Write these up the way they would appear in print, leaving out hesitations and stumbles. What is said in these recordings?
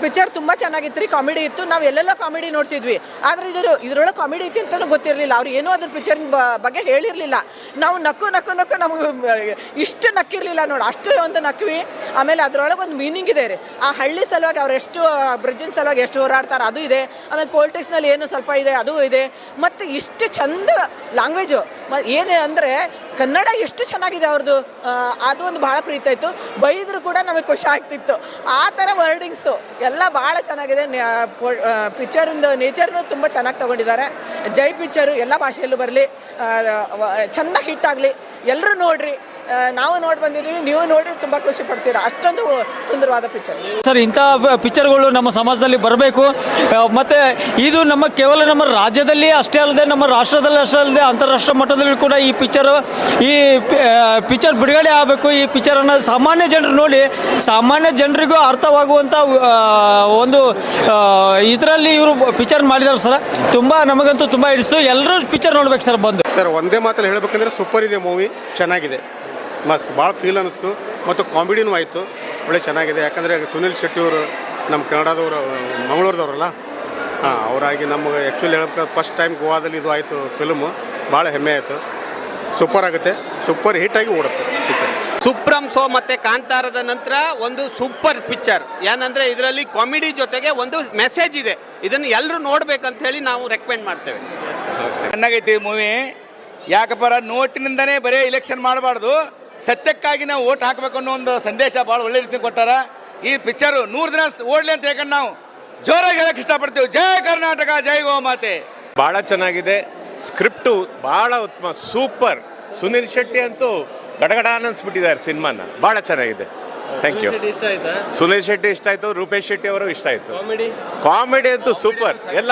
Picture ತುಂಬ ಚೆನ್ನಾಗಿತ್ತು ರೀ, ಕಾಮಿಡಿ ಇತ್ತು. ನಾವು ಎಲ್ಲೆಲ್ಲ ಕಾಮಿಡಿ ನೋಡ್ತಿದ್ವಿ, ಆದರೆ ಇದರೊಳಗೆ ಕಾಮಿಡಿ ಇತ್ತು ಅಂತಲೂ ಗೊತ್ತಿರಲಿಲ್ಲ. ಅವ್ರು ಏನೂ ಅದ್ರ ಪಿಕ್ಚರ್ ಬಗ್ಗೆ ಹೇಳಿರಲಿಲ್ಲ. ನಾವು ನಕ್ಕು ನಮಗೆ ಇಷ್ಟು ನಕ್ಕಿರಲಿಲ್ಲ ನೋಡಿ, ಅಷ್ಟು ಒಂದು ನಕ್ವಿ. ಆಮೇಲೆ ಅದರೊಳಗೆ ಒಂದು ಮೀನಿಂಗ್ ಇದೆ ರೀ. ಆ ಹಳ್ಳಿ ಸಲುವಾಗಿ ಅವ್ರು ಎಷ್ಟು ಬ್ರಿಡ್ಜಿನ ಸಲುವಾಗಿ ಎಷ್ಟು ಹೋರಾಡ್ತಾರೆ ಅದು ಇದೆ. ಆಮೇಲೆ ಪೊಲಿಟಿಕ್ಸ್ನಲ್ಲಿ ಏನು ಸ್ವಲ್ಪ ಇದೆ ಅದು ಇದೆ. ಮತ್ತು ಇಷ್ಟು ಚಂದ ಲ್ಯಾಂಗ್ವೇಜು ಏನೇ ಅಂದರೆ ಕನ್ನಡ ಎಷ್ಟು ಚೆನ್ನಾಗಿದೆ ಅವ್ರದ್ದು, ಅದು ಒಂದು ಭಾಳ ಪ್ರೀತಿ ಆಯಿತು. ಬೈದರೂ ಕೂಡ ನಮಗೆ ಖುಷಿ ಆಗ್ತಿತ್ತು. ಆ ಥರ ವರ್ಡಿಂಗ್ಸು ಎಲ್ಲ ಭಾಳ ಚೆನ್ನಾಗಿದೆ. ಪಿಕ್ಚರಿಂದು ನೇಚರ್ನು ತುಂಬ ಚೆನ್ನಾಗಿ ತೊಗೊಂಡಿದ್ದಾರೆ. ಜೈ ಪಿಕ್ಚರು ಎಲ್ಲ ಭಾಷೆಯಲ್ಲೂ ಬರಲಿ, ಚೆನ್ನಾಗಿ ಹಿಟ್ ಆಗಲಿ, ಎಲ್ಲರೂ ನೋಡಿರಿ. ನಾವು ನೋಡಿ ಬಂದಿದ್ದೀವಿ, ನೀವು ನೋಡಿ ತುಂಬ ಖುಷಿ ಪಡ್ತೀರಾ. ಅಷ್ಟೊಂದು ಸುಂದರವಾದ ಪಿಕ್ಚರ್ ಸರ್. ಇಂಥ ಪಿಕ್ಚರ್ಗಳು ನಮ್ಮ ಸಮಾಜದಲ್ಲಿ ಬರಬೇಕು. ಮತ್ತು ಇದು ಕೇವಲ ನಮ್ಮ ರಾಜ್ಯದಲ್ಲಿ ಅಷ್ಟೇ ಅಲ್ಲದೆ ನಮ್ಮ ರಾಷ್ಟ್ರದಲ್ಲಿ ಅಷ್ಟೇ ಅಲ್ಲದೆ ಅಂತಾರಾಷ್ಟ್ರೀಯ ಮಟ್ಟದಲ್ಲಿ ಕೂಡ ಈ ಪಿಕ್ಚರ್ ಬಿಡುಗಡೆ ಆಗಬೇಕು. ಈ ಪಿಕ್ಚರನ್ನು ಸಾಮಾನ್ಯ ಜನರು ನೋಡಿ ಸಾಮಾನ್ಯ ಜನರಿಗೂ ಅರ್ಥವಾಗುವಂಥ ಒಂದು ಇದರಲ್ಲಿ ಇವರು ಪಿಕ್ಚರ್ ಮಾಡಿದ್ದಾರೆ ಸರ್. ತುಂಬ ನಮಗಂತೂ ತುಂಬ ಹಿಡಿಸ್ತು. ಎಲ್ಲರೂ ಪಿಕ್ಚರ್ ನೋಡ್ಬೇಕು ಸರ್ ಬಂದು. ಸರ್ ಒಂದೇ ಮಾತಲ್ಲಿ ಹೇಳಬೇಕಂದ್ರೆ ಸೂಪರ್ ಇದೆ ಮೂವಿ, ಚೆನ್ನಾಗಿದೆ, ಮಸ್ತ್, ಭಾಳ ಫೀಲ್ ಅನ್ನಿಸ್ತು. ಮತ್ತು ಕಾಮಿಡಿನೂ ಆಯಿತು, ಒಳ್ಳೆ ಚೆನ್ನಾಗಿದೆ. ಯಾಕಂದರೆ ಸುನಿಲ್ ಶೆಟ್ಟಿಯವರು ನಮ್ಮ ಕನ್ನಡದವರು, ಮಂಗಳೂರದವ್ರಲ್ಲ, ಅವರಾಗಿ ನಮಗೆ ಆ್ಯಕ್ಚುಲಿ ಹೇಳ್ಬೇಕಾದ್ರೆ ಫಸ್ಟ್ ಟೈಮ್ ಗೋವಾದಲ್ಲಿ ಇದು ಆಯಿತು ಫಿಲ್ಮು, ಭಾಳ ಹೆಮ್ಮೆ ಆಯಿತು. ಸೂಪರ್ ಆಗುತ್ತೆ, ಸೂಪರ್ ಹಿಟ್ಟಾಗಿ ಓಡುತ್ತೆ ಪಿಕ್ಚರ್. ಸುಪ್ರಂ ಸೋ ಮತ್ತು ಕಾಂತಾರದ ನಂತರ ಒಂದು ಸೂಪರ್ ಪಿಕ್ಚರ್. ಏನಂದರೆ ಇದರಲ್ಲಿ ಕಾಮಿಡಿ ಜೊತೆಗೆ ಒಂದು ಮೆಸೇಜ್ ಇದೆ. ಇದನ್ನು ಎಲ್ಲರೂ ನೋಡ್ಬೇಕಂತ ಹೇಳಿ ನಾವು ರೆಕಮೆಂಡ್ ಮಾಡ್ತೇವೆ. ಚೆನ್ನಾಗೈತಿ ಮೂವಿ. ಯಾಕಪ್ಪರ ನೋಟಿನಿಂದನೇ ಬರೀ ಇಲೆಕ್ಷನ್ ಮಾಡಬಾರ್ದು, ಸತ್ಯಕ್ಕಾಗಿ ನಾವು ಓಟ್ ಹಾಕಬೇಕು ಅನ್ನೋ ಒಂದು ಸಂದೇಶ ಭಾಳ ಒಳ್ಳೆ ರೀತಿ ಕೊಟ್ಟಾರ. ಈ ಪಿಕ್ಚರು 100 ದಿನ ಓಡಲಿ ಅಂತ ಹೇಳ್ಕೊಂಡು ನಾವು ಜೋರಾಗಿ ಹೇಳಕ್ಕೆ ಇಷ್ಟಪಡ್ತೀವಿ. ಜೈ ಕರ್ನಾಟಕ, ಜೈ ಗೋಮಾತೆ. ಭಾಳ ಚೆನ್ನಾಗಿದೆ, ಸ್ಕ್ರಿಪ್ಟು ಭಾಳ ಉತ್ತಮ, ಸೂಪರ್. ಸುನಿಲ್ ಶೆಟ್ಟಿ ಅಂತೂ ಗಡಗಡ ಅನ್ನಿಸ್ಬಿಟ್ಟಿದ್ದಾರೆ ಸಿನಿಮಾನ, ಭಾಳ ಚೆನ್ನಾಗಿದೆ. Thank you. ಸುನಿಲ್ ಶೆಟ್ಟಿ ಇಷ್ಟ ಆಯಿತು, ರೂಪೇಶ್ ಶೆಟ್ಟಿ ಅವರು ಇಷ್ಟ ಆಯಿತು. ಕಾಮಿಡಿ ಅಂತೂ ಸೂಪರ್. ಎಲ್ಲ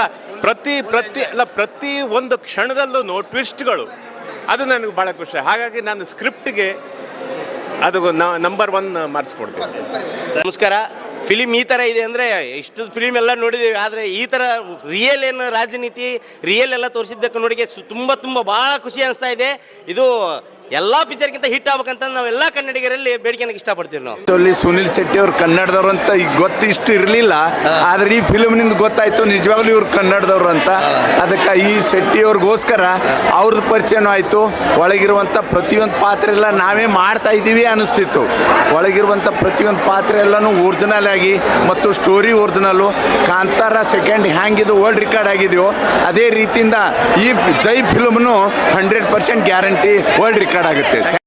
ಪ್ರತಿ ಒಂದು ಕ್ಷಣದಲ್ಲೂ ಟ್ವಿಸ್ಟ್ಗಳು, ಅದು ನನಗೆ ಭಾಳ ಖುಷಿ. ಹಾಗಾಗಿ ನಾನು ಸ್ಕ್ರಿಪ್ಟ್ಗೆ ಅದು ನಂಬರ್ 1 ಮಾರ್ಕ್ಸ್ ಕೊಡ್ತೀನಿ. ನಮಸ್ಕಾರ. ಫಿಲಿಮ್ ಈ ಥರ ಇದೆ ಅಂದರೆ ಇಷ್ಟು ಫಿಲಿಮ್ ಎಲ್ಲ ನೋಡಿದ್ದೀವಿ, ಆದರೆ ಈ ಥರ ರಿಯಲ್ ಏನು ರಾಜನೀತಿ ರಿಯಲ್ ಎಲ್ಲ ತೋರಿಸಿದ್ದಕ್ಕೆ ನೋಡಿಗೆ ತುಂಬ ಭಾಳ ಖುಷಿ ಅನಿಸ್ತಾ ಇದೆ. ಇದು ಎಲ್ಲ ಪಿಕ್ಚರ್ಗಿಂತ ಹಿಟ್ ಆಗ್ಬೇಕಂತ ನಾವೆಲ್ಲ ಕನ್ನಡಿಗರಲ್ಲಿ ಬೇಡಿಕೆನಕ್ಕೆ ಇಷ್ಟಪಡ್ತೀವಿ ನಾವು. ಅಲ್ಲಿ ಸುನಿಲ್ ಶೆಟ್ಟಿ ಅವ್ರು ಕನ್ನಡದವ್ರು ಅಂತ ಈಗ ಇಷ್ಟು ಇರಲಿಲ್ಲ, ಆದರೆ ಈ ಫಿಲ್ಮ್ನಿಂದ ಗೊತ್ತಾಯ್ತು ನಿಜವಾಗ್ಲೂ ಇವ್ರು ಕನ್ನಡದವ್ರು ಅಂತ. ಅದಕ್ಕೆ ಈ ಶೆಟ್ಟಿ ಅವ್ರಿಗೋಸ್ಕರ ಅವ್ರದ್ದು ಪರಿಚಯನೂ ಆಯಿತು. ಒಳಗಿರುವಂಥ ಪ್ರತಿಯೊಂದು ಪಾತ್ರೆ ಎಲ್ಲ ನಾವೇ ಮಾಡ್ತಾ ಇದ್ದೀವಿ ಅನ್ನಿಸ್ತಿತ್ತು. ಒಳಗಿರುವಂಥ ಪ್ರತಿಯೊಂದು ಪಾತ್ರೆ ಎಲ್ಲನೂ ಒರಿಜಿನಲ್ ಆಗಿ ಮತ್ತು ಸ್ಟೋರಿ ಒರಿಜಿನಲ್ಲು. ಕಾಂತಾರ ಸೆಕೆಂಡ್ ಹ್ಯಾಂಗಿದು ವರ್ಲ್ಡ್ ರೆಕಾರ್ಡ್ ಆಗಿದೆಯೋ ಅದೇ ರೀತಿಯಿಂದ ಈ ಜೈ ಫಿಲ್ಮ್ನು 100% ಗ್ಯಾರಂಟಿ ವರ್ಲ್ಡ್ ರೆಕಾರ್ಡ್ ಆಗುತ್ತೆ.